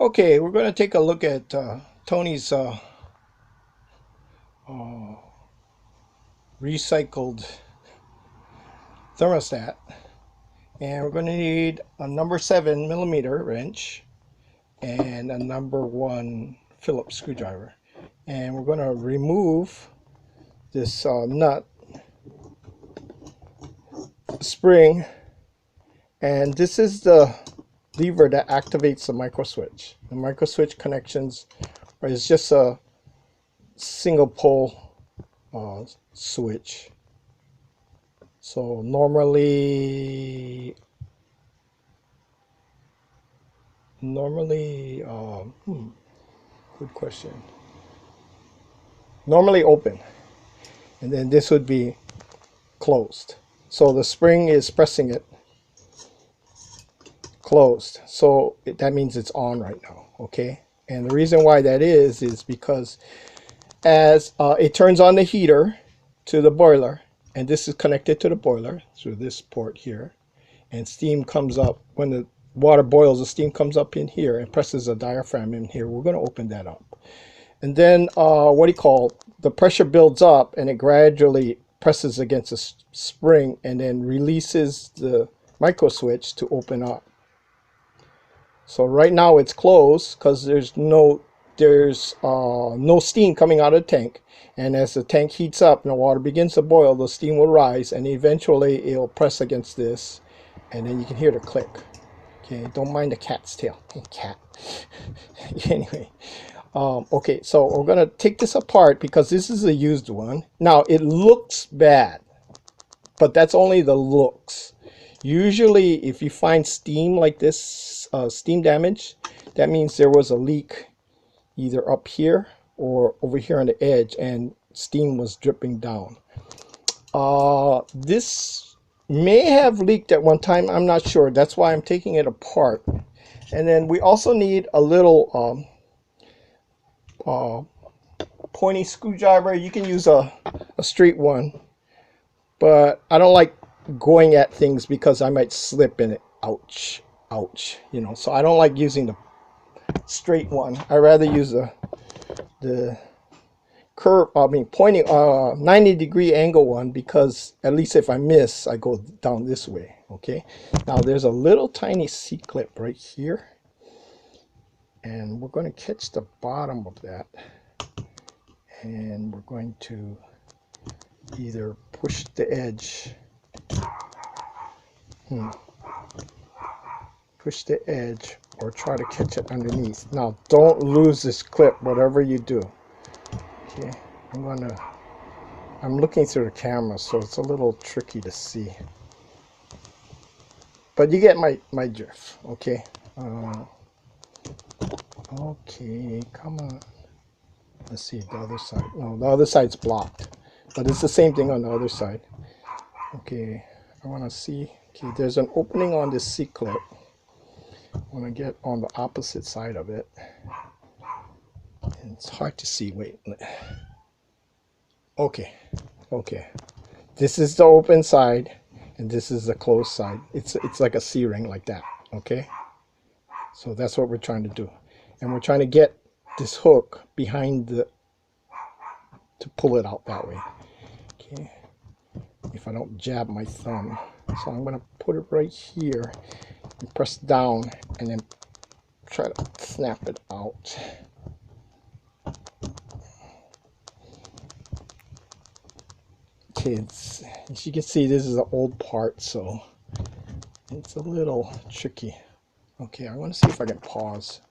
Okay, we're going to take a look at Tony's uh, recycled thermostat. And we're going to need a number 7mm wrench and a number 1 Phillips screwdriver. And we're going to remove this nut spring. And this is the lever that activates the micro switch. The micro switch connections is just a single pole switch. So normally good question. Normally open, and then this would be closed. So the spring is pressing it closed. So that means it's on right now, okay? And the reason why that is because as it turns on the heater to the boiler, and this is connected to the boiler through this port here, and steam comes up. When the water boils, the steam comes up in here and presses a diaphragm in here. We're going to open that up, and then the pressure builds up, and it gradually presses against the spring and then releases the micro switch to open up. So right now it's closed because there's no steam coming out of the tank, and as the tank heats up and the water begins to boil, the steam will rise, and eventually it'll press against this, and then you can hear the click. Okay, don't mind the cat's tail. Hey, cat. Anyway, okay, so we're gonna take this apart because this is a used one. Now it looks bad, but that's only the looks. Usually if you find steam like this, steam damage, that means there was a leak either up here or over here on the edge, and steam was dripping down. This may have leaked at one time. I'm not sure. That's why I'm taking it apart. And then we also need a little pointy screwdriver. You can use a straight one, but I don't like going at things because I might slip in it. Ouch, ouch, you know. So I don't like using the straight one. I rather use the curve, pointing 90-degree angle one, because at least if I miss, I go down this way. Okay, now there's a little tiny C-clip right here, and we're going to catch the bottom of that, and we're going to either push the edge, or try to catch it underneath. Now don't lose this clip whatever you do. Okay, I'm looking through the camera, so it's a little tricky to see, but you get my drift. Okay, okay, come on. Let's see the other side. No, the other side's blocked, but it's the same thing on the other side. Okay, I want to see. Okay, there's an opening on this C-clip. I want to get on the opposite side of it. And it's hard to see. Wait. Okay. This is the open side, and this is the closed side. It's like a C-ring like that. Okay. So that's what we're trying to do, and we're trying to get this hook behind to pull it out that way. Okay. If I don't jab my thumb, so I'm going to put it right here and press down, and then try to snap it out. Okay, as you can see, this is an old part, so it's a little tricky. Okay, I want to see if I can pause.